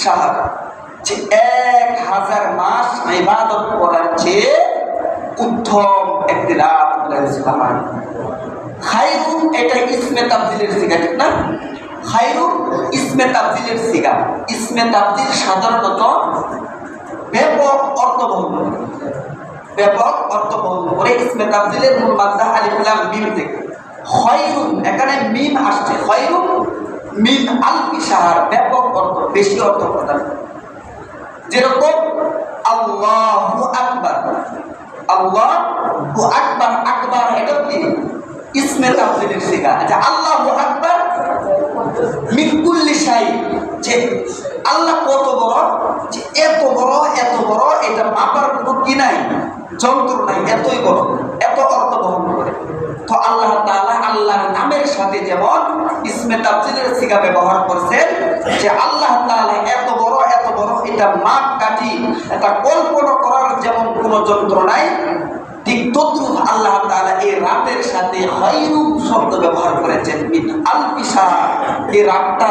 শাহর, যে 1000 মাস ইবাদত করার চেয়ে উত্তম একটি রাত বলেছিল আমার। খায়রুন এটা ইসমে তাবদীলের সিগা, ঠিক না? খায়রুন ইসমে তাবদীলের সিগা। ইসমে তাবদীল সাধারণত ব্যাপক অর্থ বহন করে, ব্যাপক অর্থ বহন করে। ইসমে তাবদীলের মূল মাদ্দা আলিফ লাম মিম থেকে। খায়রুন এখানে মিম আসছে, খায়রুন মিন আলফি শাহর, ব্যাপক অর্থ, বেশি অর্থ প্রদান। যেরকম আল্লাহু আকবার, আল্লাহু আকবার, আকবার এটা কি ইসমে তাবদীলের সিগা। আচ্ছা, আল্লাহু আকবার মিন কুল্লি শাই, যে আল্লাহ কত বড়, যে এত বড়, এত বড়, এটা মাপার কোনো কি নাই, যন্ত্র নাই, এতই বড়, এত অর্থ বহন করে। তো আল্লাহ তাআলা আল্লাহর নামের সাথে যেমন ইসমে তাবদীলের সিগা ব্যবহার করছেন, যে আল্লাহ তাআলা এত বড়, এত বড়, এটা মাপ কাঠি, এটা কল্পনা করার যেমন কোনো যন্ত্র নাই, ঠিক তদ্রুপ আল্লাহ তাআলা এই রাতের সাথে খায়রুন শব্দ ব্যবহার করেছেন। মিন আলফি শাহর, এই রাতটা